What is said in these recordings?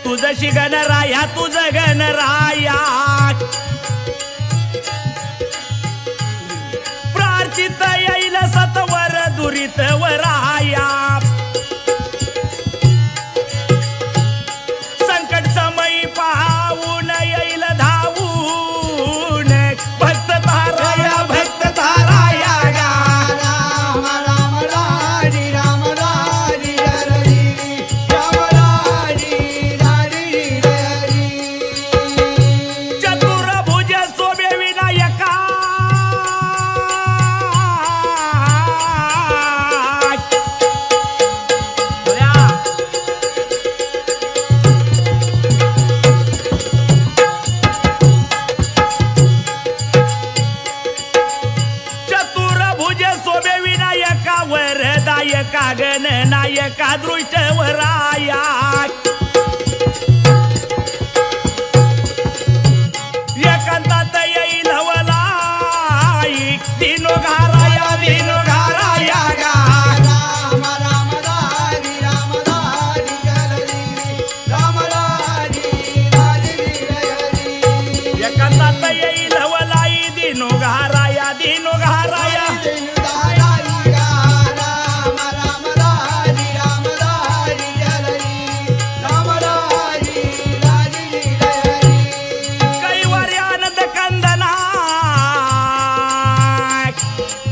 तुझशी गणराया तुझ गणराया प्रार्थित येईल सत्वर दुरित वराया संकट समयी पाहून येईल धावून भक्त ताराया भक्त ताराया राम राम रारी राम रारी ररी राम रारी रारी ररी चतुर्भुज शोभे विनायका चतुर्भुज शोभे विनायका वरदायका गणनायका दृष्टवराया एकांतात येईल वलाई दिनो घाराया दिनो घाराया राम राम रारी राम रारी ररी राम रारी रारी ररी एकांतात येईल वलाई दिनो घाराया दिनो घाराया राम राम रारी राम रारी ररी राम रारी रारी ररी कैवारी आनंद कंदना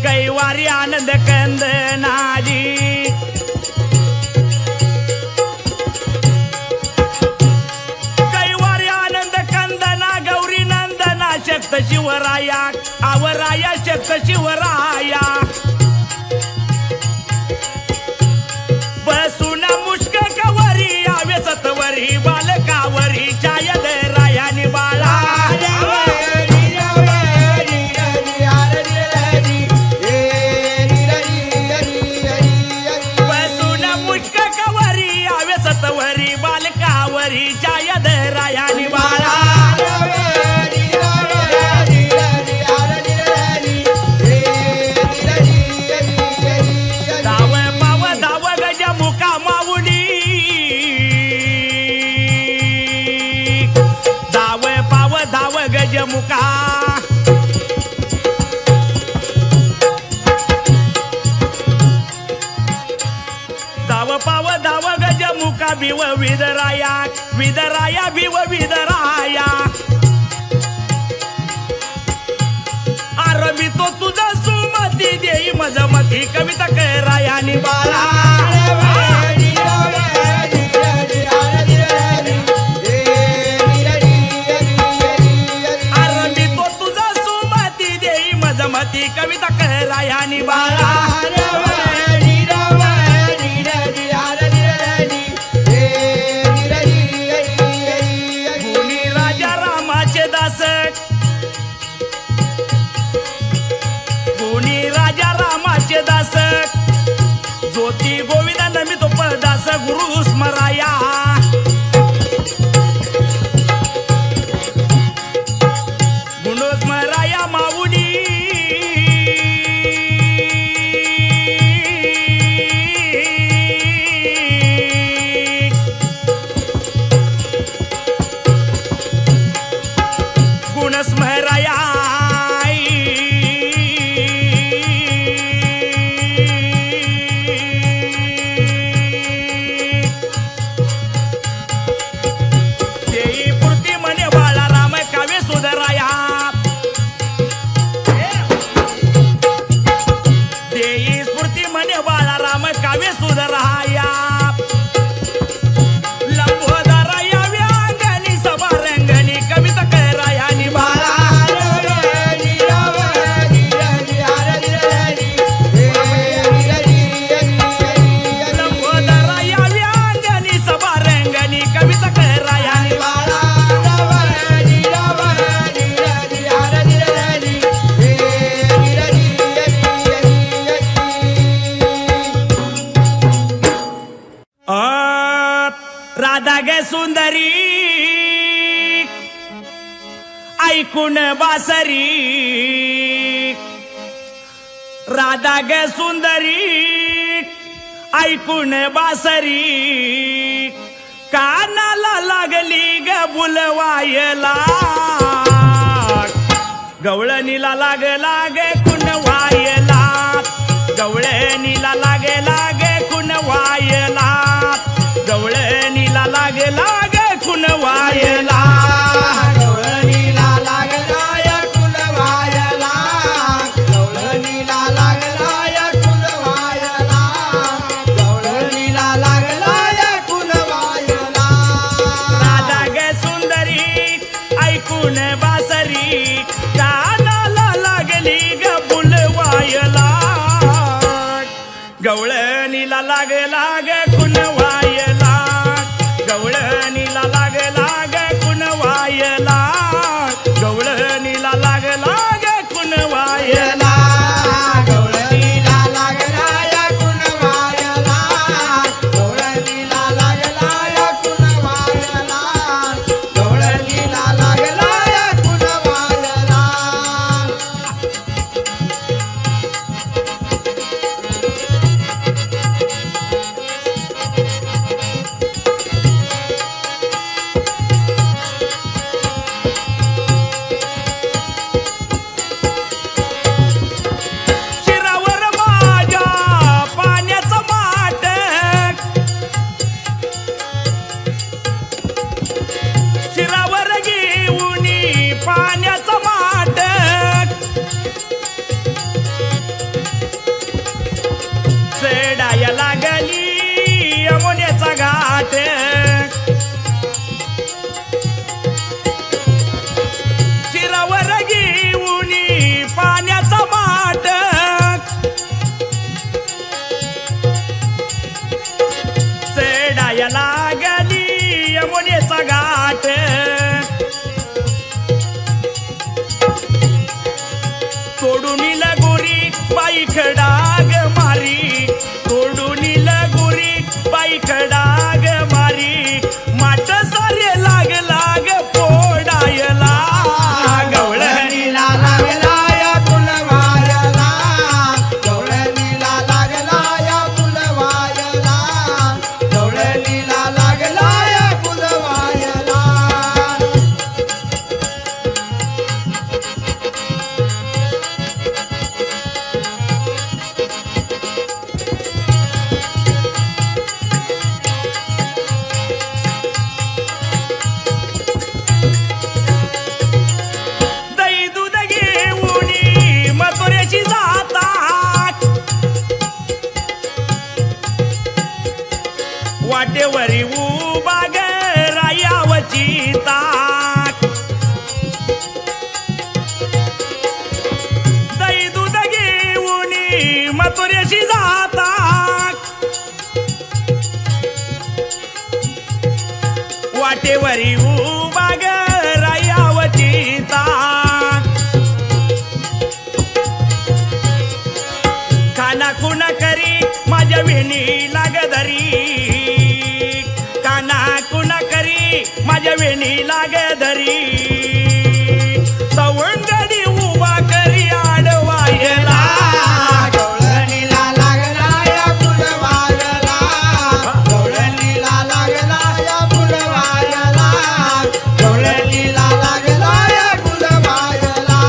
कैवारी आनंद कंदनाजी कैवारी आनंद कंदना गौरी नंदना शक्त शिवराया आवराया शक्त शिवराया बसून मुष्क कवरी आवे सतवरी बालकावरी छायद रायानी बाळा बसून मुष्क कवरी आवे सतवरी बालकावरी छायद रायानी बाळा धाव पाव धाव गज मुका माऊली धाव पाव धाव गज मुका धाव पाव धाव गज मुका भिव विदराया विदराया भिव विदराया आरमी तो तुझा सुमती देई मजमती कविता करायानी बाळा आरमी तो तुझा सुमती देई मजमती कविता करायानी बाळा गुणी राजा रामाचे दास गुणी राजा रामाचे दास ज्योती गोविंदा नमितो पदास गुरु स्मराया गुरु स्मराया माऊली गुण स्मराया सुंदरी ऐकून बासरी राधा ग सुंदरी ऐकून बासरी कानाला लागली ग बुलवायला गवळणीला लागला ग कुणवायला गवळणीला लागला ग कुणवायला गवळणीला लागला ग कुणवायला गवळणीला लागला या कुलवायला गवळणीला लागला या कुलवायला गवळणीला लागला या कुलवायला राधा ग सुंदरी ऐकून बासरी कानाला लागली ग बुलवायला गवळणीला लागला ग कुणवायला गवळणीला लागला ग कुणवायला गवळणीला लागला ग कुणवायला गवळणीला लागला या कुलवायला गवळणीला लागला या कुलवायला गवळणीला लागला या कुलवायला शिरावर माझ्या पाण्याचं माठ शिरावर घेऊन पाण्याचं माठ चढाया लागली यमुनेचा घाट शिरावर घेऊन पाण्याचा माठ चढाया लागली यमुनेचा घाट तोडून लगोरी बाई खडाग मारी तोडून लगोरी बाई खडाग मारी माठ सारे लागला ग पोडायला गवळणीला लागला या कुलवायला गवळणीला लागला या कुलवायला गवळणीला लागला या कुलवायला दही दूध घेऊन मथुरेची जातात वाटेवरी उभा ग रायावची ताक दही दूध घेऊन मथुरेची जातात वाटेवरी उभा ग रायावची ताक काना कुणा करी माझ्या वेणी लागधरी काना कुणा करी माझ्या वेणी लागधरी सवंगडी उभा करी आडवायला गवळणीला लागला या कुलवायला गवळणीला लागला या कुलवायला गवळणीला लागला या कुलवायला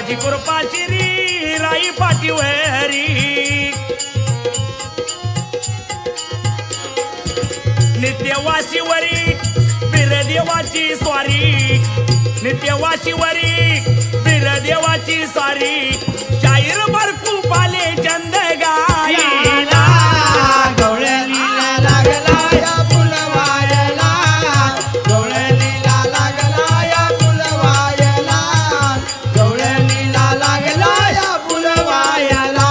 माझी कृपा शिरी राई पाठीवरी नित्यवाशीवरी बिरदेवाची स्वारी नित्यवाशीवरी बिरदेवाची स्वारी शाहीर भरकू पाले चंद गायला गवळणीला लागला या फुलवायला गवळणीला लागला या फुलवायला गवळणीला लागला या फुलवायला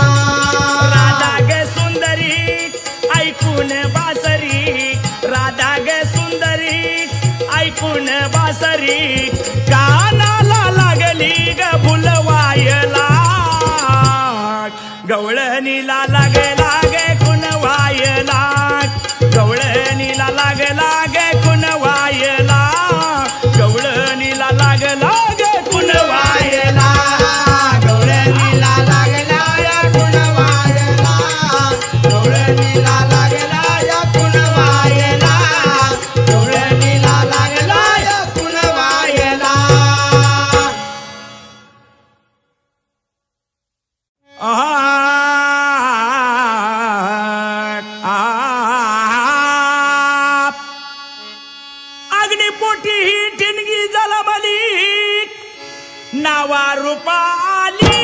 राधा ग सुंदरी ऐकून बासरी राधा ग सुंदरी ऐकून बासरी कानाला लागली ग फुलवायला गवळणीला लागला गे कुणवायला गवळणीला लागला गे कुणवायला गवळणीला लागला गे कुणवायला गवळणीला लागला या फुलवायला गवळणीला लागला या फुलवायला गवळणीला लागला या फुलवायला अग्निपोटी ही ठिणगी जलमली नावा रूपाली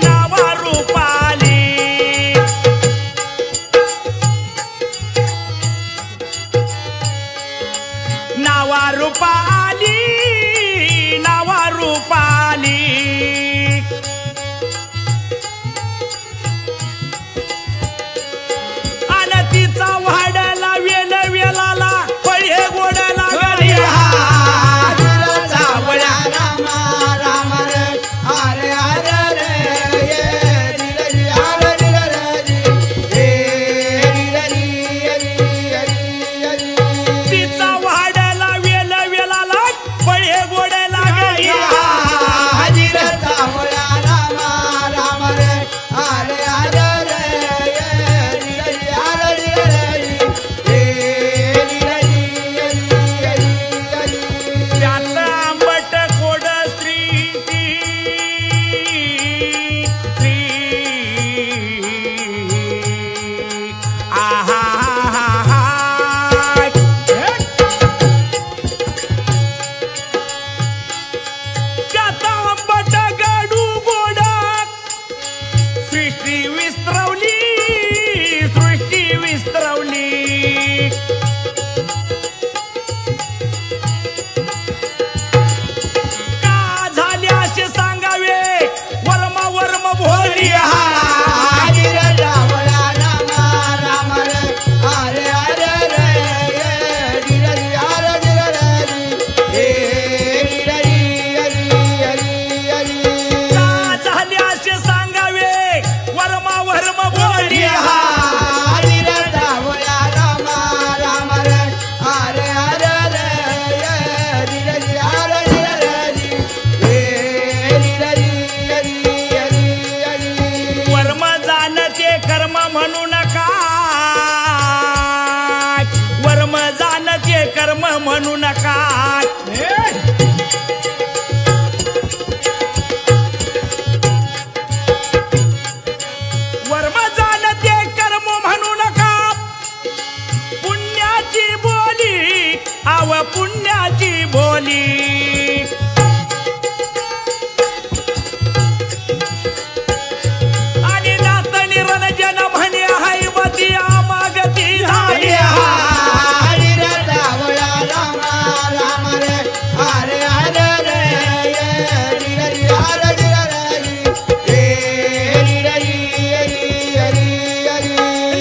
नावा रूपाली नावा रूपाली नावा रूपाली तिचा वाड्याला वेल वेलाला पळे गोड्याला गडिया सावळ्या रामा राम रे हरे हरे रे ये रि हरे रे तिचा वाड्याला वेल वेलाला पळे गोड्याला गडिया सावळ्या रामा राम रे हरे हरे रे त्यात आंबट कोड स्त्री आहा त्यात आंबट गडू गोड सृष्टी विस्त्रवली सृष्टी विस्त्रवली का झाले असे सांगावे वर्मा वर्म भोरी सावळ्या रामा राम रे हरे हरे रे का झाले असे सांगावे वर्मा वर्म भोरी सावळ्या रामा राम रे हरे हरे वर्म जाणते कर्म म्हणू नका वर्म जाणते कर्म म्हणू नका वर्म जाणते कर्म म्हणू नका पुण्याची बोली आव पुण्याची बोली आणि नात निरंजन म्हणे हैवती आमागती झाली सावळ्या रामा राम रे हरे हरे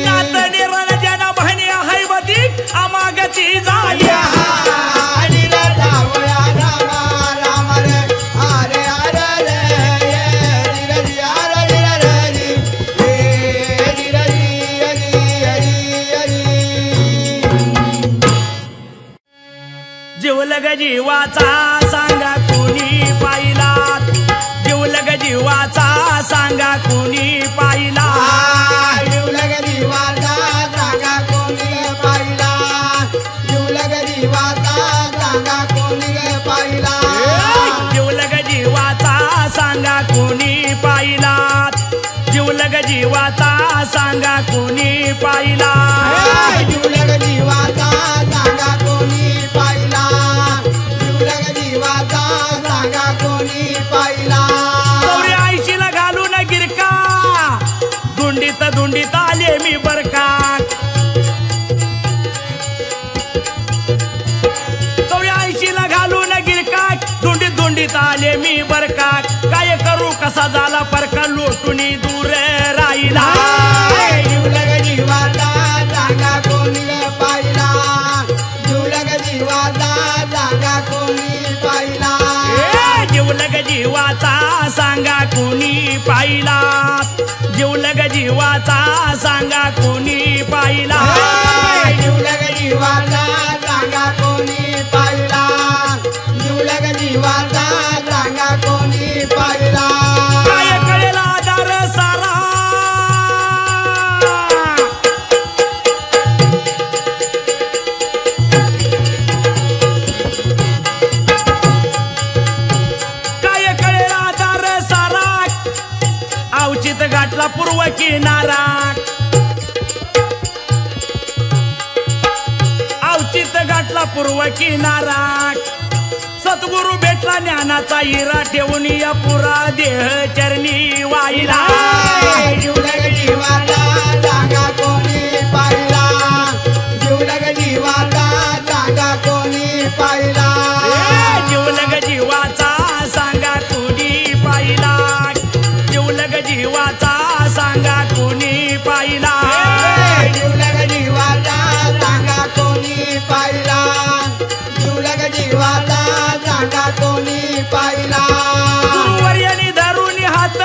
नात निरंजन म्हणे हैवती आमागती झाली सावळ्या रामा राम रे हरे हरे जीवलग जीवाचा सांगा कुणी पाहिला जीवलग जीवाचा सांगा कुणी पाहिला जीवलग जीवाचा सांगा कोणी पाहिला जीवलग जीवाचा सांगा कोणी पाहिला जीवलग जीवाचा सांगा जिवलग जीवाचा सांगा कोणी पाहिला जिवलग जीवाचा सांगा कोणी पाहिला जिवलग जीवाचा सांगा कोणी पाहिला 84 ला घालून गिरका धुंडीत धुंडीत आले मी बरका 84 ला घालून गिरका धुंडीत धुंडीत आले मी बरका काय करू कसा झाला परका लोटुनी दूर राहिला जिवलग जीवाचा सांगा कोणी पाहिला जिवलग जीवाचा सांगा कोणी पाहिला जिवलग जीवाचा सांगा कोणी पाहिला जिवलग जीवाचा सांगा कोणी पाहिला जिवलग जीवाचा सांगा कोणी पाहिला जिवलग जीवाचा सांगा कोणी पाहिला काय कळेल आधार सारा काय कळेल आधार सारा अवचित घाटला पूर्व किनारा अवचित घाटला पूर्व किनारा सद्गुरु भेटला ज्ञानाचा हिरा ठेवून या पुरा देह चरणी वाहिला जिवलग जीवाचा सांगा कोणी पाहिला जिवलग जीवाचा सांगा कोणी पाहिला जिवलग जीवाचा सांगा कोणी पाहिला जिवलग जीवाचा सांगा कोणी पाहिला जिवलग जीवाचा सांगा कोणी पाहिला जिवलग जीवाचा सांगा कोणी पाहिला गुरुवर्यानी धरून हात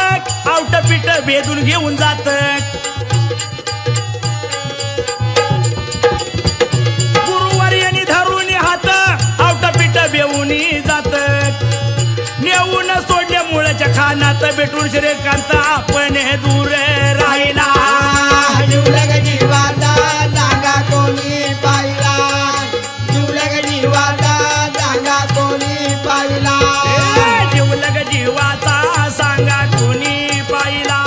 आवटपीठ भेदून घेऊन जात गुरुवर्यानी धरून हात आवटपीठ बेवून जात नेऊन सोडले मुळच्या खानात भेटून श्रीकांत आपण दूर राहिला जिवलग जीवाचा सांगा कोणी पाहिला जिवलग जीवाचा सांगा कोणी पाहिला जिवलग जीवाचा सांगा कोणी पाहिला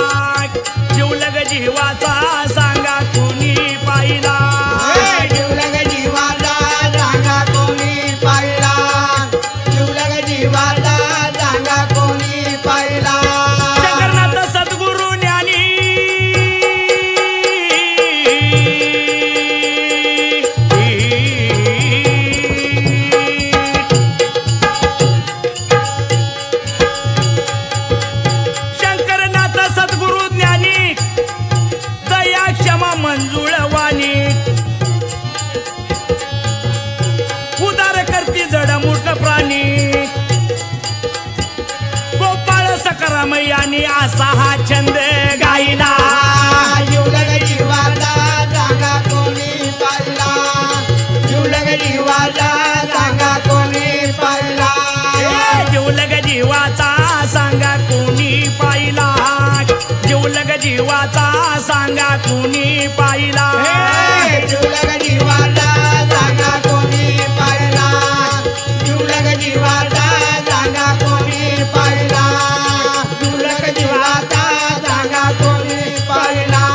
जिवलग जीवाचा सांगा कोणी पाहिला जिवलग जीवाचा सांगा कोणी पाहिला जिवलग जीवाचा सांगा कोणी पाहिला जगन्नाथ सद्गुरु ज्ञानी शंकरनाथ सद्गुरु ज्ञानी दया क्षमा मंजुळवाणी उदार करती जड मूर्ख प्राणी गोपाळ सकरामयानी असा हा छंद गायला जिवलग जीवाचा सांगा कोणी पाहिला जिवलग जीवाचा सांगा कोणी पाहिला जिवलग जीवाचा सांगा कोणी पाहिला जिवलग जीवाचा सांगा कोणी पाहिला जिवलग जीवाचा सांगा कोणी पाहिला जिवलग जीवाचा सांगा कोणी पाहिला जिवलग जीवाचा सांगा कोणी पाहिला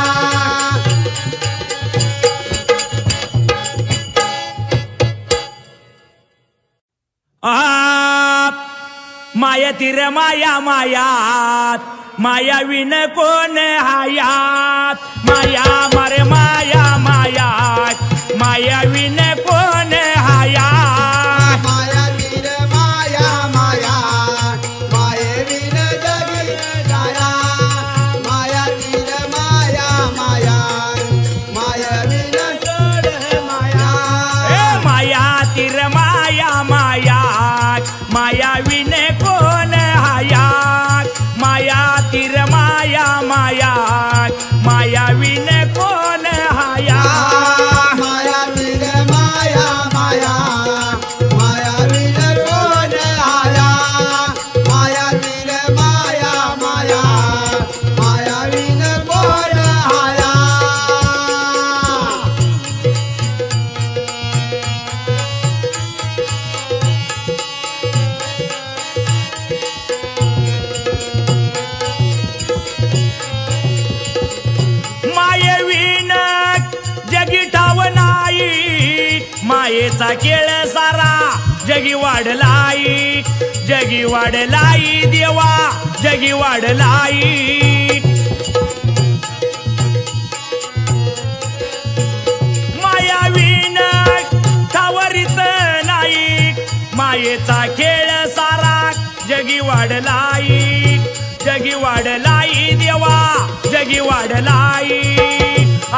माया तिर माया मायात माया विन कोण हायात माया मारे माया मायात माया विन कोण हायात माया वीर माया माया माये विन जगी जाया माया वीर माया माया माया विन सोड माया माया तिर माया मायात माया विन कोण हायात माया तिर माया मायात माया विन कोण हायात माया वीर माया मायेचा खेळ सारा जगी वाढलाई, जगी वाढलाई देवा जगी वाढलाई. मायावीन ठावरीत नाही, मायेचा खेळ सारा जगी वाढलाई, जगी वाढलाई देवा जगी वाढलाई.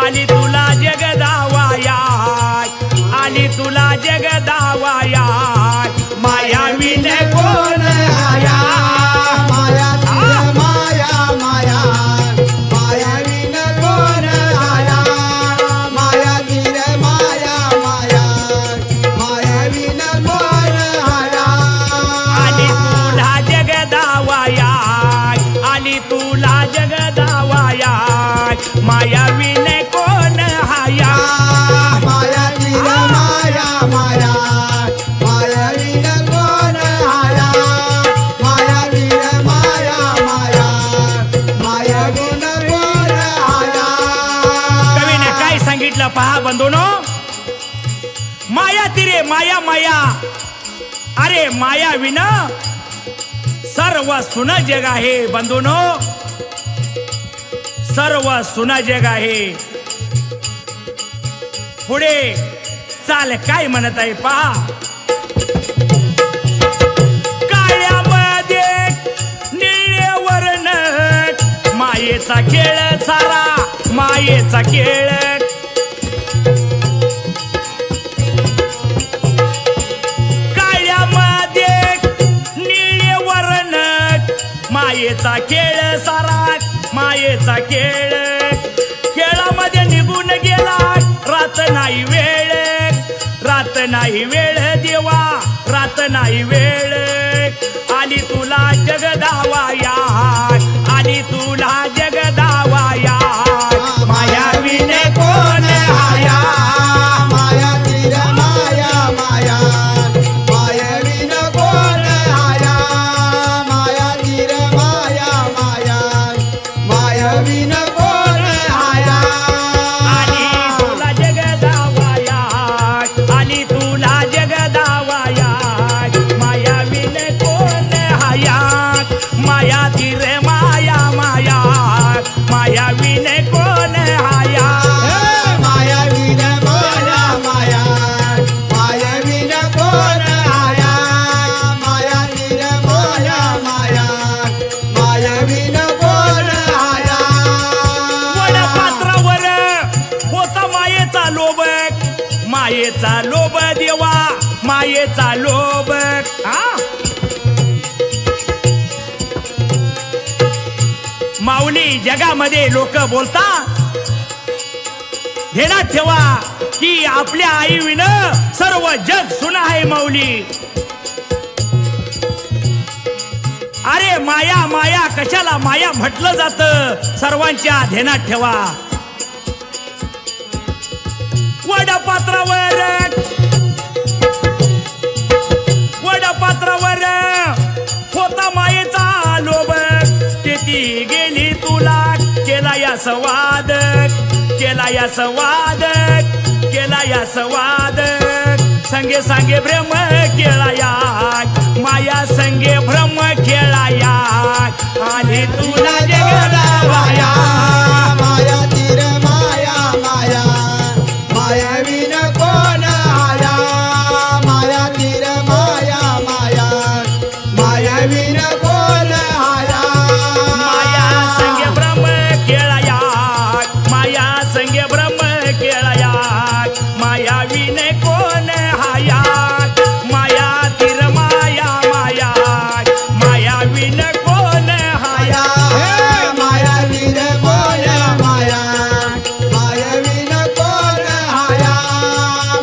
आली तुला जगदावाया, आली तुला जगदावाया, मायावीन कोण आया. माया माया माया मायावीन कोण आया. माया तीर माया माया मायावीन कोण आया. आली तुला जगदावाया, आली तुला जगदावाया, मायावीन कोण हाया. माया तीर माया माया मायावीन कोण आया. माया तीर माया माया मायावीन कोण आया. कवीने काय सांगितलं पहा बंधूनो. माया तिरे माया माया, अरे माया विना सर्व सुन जग आहे बंधूनो, सर्व सुन जग आहे. पुढे चाल काय म्हणत आहे पहा. काळ्यामध्ये निळे वर्ण, मायेचा खेळ सारा मायेचा खेळ. काळ्यामध्ये निळे वर्ण, मायेचा खेळ सारा मायेचा खेळ. खेळामध्ये निघून गेला रात नाही वेळ, रात नाही वेळ देवा रात नाही वेळ. आली तुला जगदावाया, आली तुला जगदावाया, मायावीन कोण आया. माया तीर माया माया मायावीन कोण आया. माया तीर माया माया मायावीन कोण आया. आली तुला जगदावाया, आली तुला जगदावाया, मायावीन कोण हाया. माया तीर माया माया मायावीन कोण हाया. मायावीन माया माया मायावीन कोण आया. माया तीर माया माया मायावीन कोण आया. वडपात्रावर होता मायेचा लोभ, मायेचा लोभ देवा मायेचा लोभ. माऊली जगामध्ये लोक बोलतात, ध्यानात ठेवा की आपल्या आई विन सर्व जग सुना आहे माऊली. अरे माया माया कशाला माया म्हटलं जातं, सर्वांच्या ध्यानात ठेवा. वडपात्रावर वडपात्रावर होता मायेचा लोभ, किती गेली तुला केला या संवाद, केला या संवाद, केला या संवाद. संगे संगे भ्रम खेळाया, माया संगे भ्रम खेळाया, आली तुला जगदावाया. माया तीर माया माया मायावीन कोण आया. माया तीर माया माया मायावीन कोण आया. माया संगे भ्रम खेळाया, माया संगे भ्रम खेळाया, मायावीन कोण हाया. माया तीर माया माया मायावीन कोण हाया. मायावीन माया माया मायावीन कोण आया.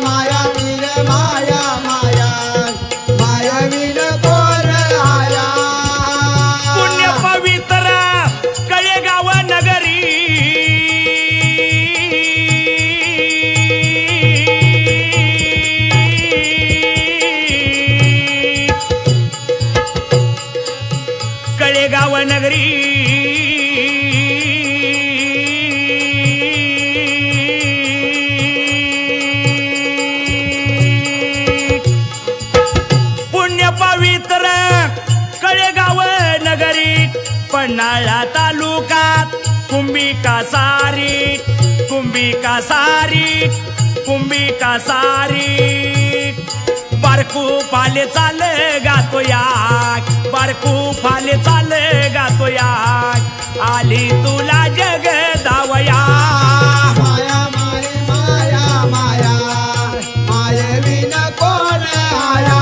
माया तीर माया माया मायावीन कोण आया. पुण्य पवित्र कळेगाव नगरी, कळेगाव नगरी. पन्हाळा तालुक्यात कुंभिका सारी कुंभिका सारी कुंभिका सारी बारकू फाले चाल गातो या बारकू फाले चाल गातो या आली तुला जग दावया माया माय माया माया मायेविन कोण आया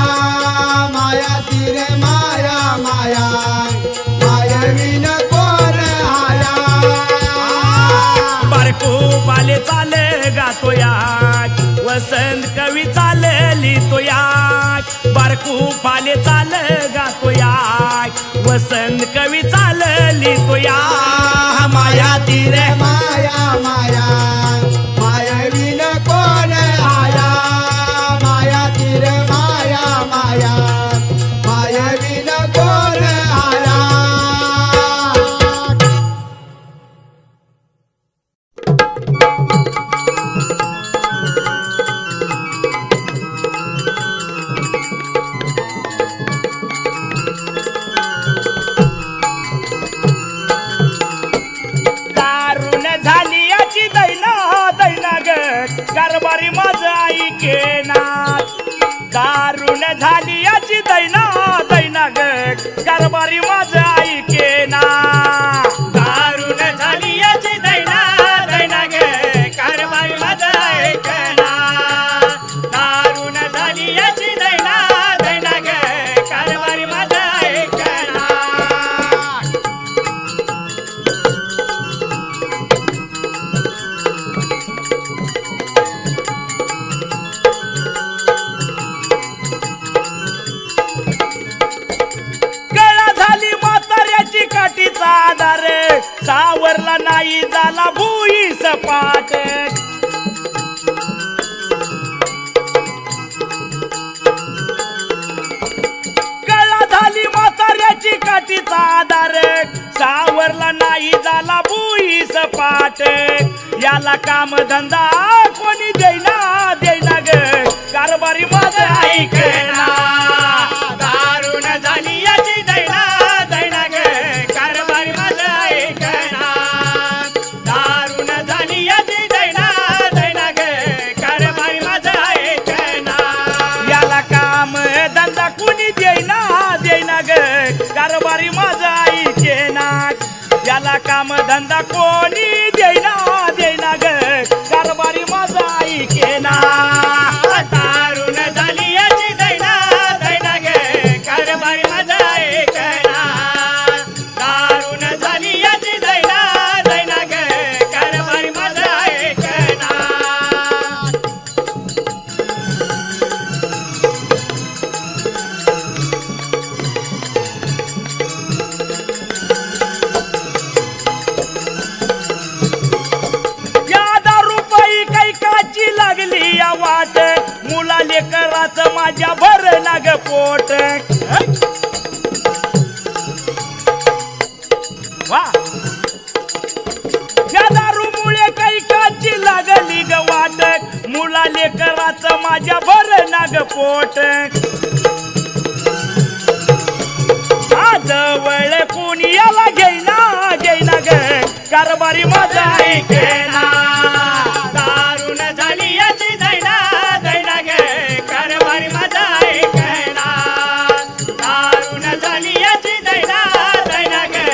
माया तिरे माया माया मायेविन कोण आया बारकू फाले चाल गातो या वसंत कवी चालली तो या बारकू फाले चाल गातो या वसंत कवी चालली तो या माया तिरे माया माया मायेविन कोण आया माया तिरे माया माया मायेविन कोण आया कारभारी माझं ऐकेना दारुण झाली याची दैना दैना ग कारभारी माझं ऐकेना दारुण झाली याची दैना दैना ग कारभारी माझं ऐकेना दारुण झाली याची दैना दैना ग कारभारी माझं ऐकेना काठीचा आधार सावरला नाही झाला भुई सपाट कळा झाली म्हाताऱ्याची काठीचा आधार सावरला नाही झाला भुई सपाट याला काम धंदा कोणी देईना देईना ग कारभारी माझं ऐकेना दारुण झाली याची दैना दैना ग कारभारी माझं ऐकेना दारुण झाली याची दैना दैना ग कारभारी माझं ऐकेना याला काम धंदा कुणी देईना देईना ग कारभारी माझं ऐकेना याला काम धंदा कोणी देईना देईना ग कारभारी माझं ऐकेना दारुण झाली याची दैना दैना ग कारभारी माझं ऐकेना दारुण झाली याची दैना दैना ग कारभारी माझं ऐकेना लागली या वाट मुला लेकराचं माझ्या भर नाग पोट वा या दारूमुळे काही काची लागली ग वाट मुला लेकराचं माझ्या भर नाग पोट जवळ कोणी याला घेईना घेईना ग कारभारी माझं ऐकेना दारुण झाली याची दैना दैना ग कारभारी माझं ऐकेना दारुण झाली याची दैना दैना ग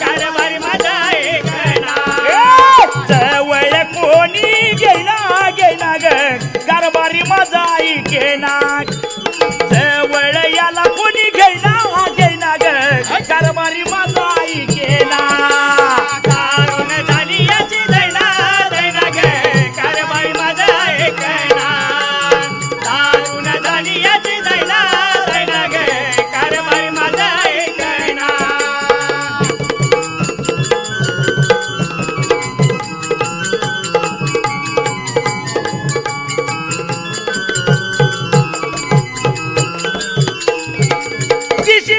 कारभारी माझं ऐकेना जवळ कोणी घेईना घेईना ग कारभारी माझं ऐकेना जवळ याला कोणी घेईना घेईना ग कारभारी माझं ऐकेना दारुण झाली याची दैना दैना ग कारभारी माझं ऐकेना दारुण झाली याची दैना दैना ग कारभारी माझं ऐकेना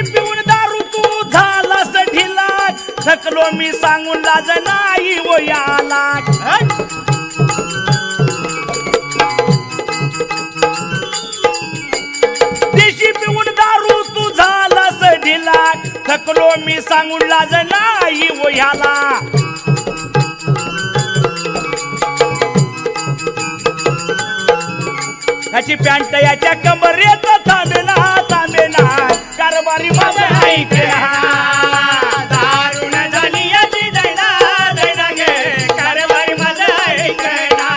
पिऊन दारू तू झालास ढिला थकलो मी सांगून लाज नाही वो याला दिशी पिऊन दारू तू झालास ढिला थकलो मी सांगून लाज नाही वो ह्याला याची पॅन्ट याच्या कमरेत थांबेना थांबेना कारभारी माझा ऐकना दारुण झाली याची दैना दैना गे कारभारी माझा ऐकना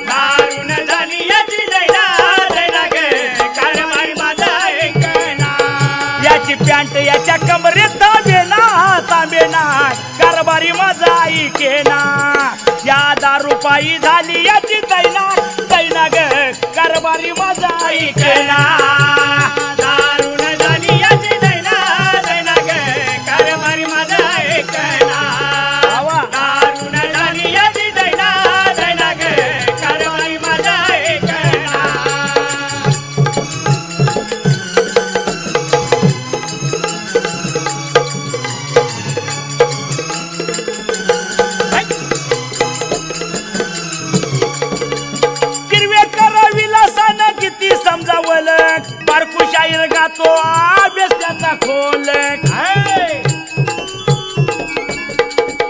दारुण झाली याची दैना दैना गे कारभारी माझा ऐकना याची पॅन्ट याच्या कमरेत थांबेना थांबेना कारभारी माझा ऐकेना या दारूपायी झाली याची दैना दैना ग कारभारी माझा ऐकेना दारुण झाली याची दैना दैना गे कारभारी माझा ऐकना दारुण झाली याची दैना दैना गे कारभारी माझा ऐकना समजावलं बारकू शाहीर गातो अभ्यास त्याचा खोल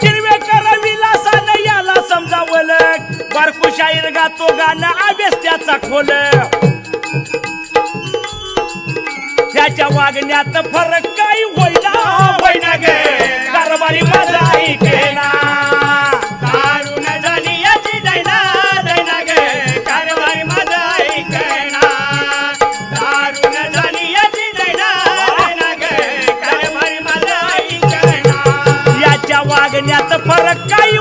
किरवेकर विलासानं याला समजावलं बारकू शाहीर गातो गाणं अभ्यास त्याचा खोल त्याच्या वागण्यात फरक काही होईना होईना गे कारभारी माझा ऐकेना दारुण झाली याची दैना दैना गे कारभारी माझा ऐकना दारुण झाली याची दैना दैना गे कारभारी माझा ऐकना याच्या वागण्यात फरक काही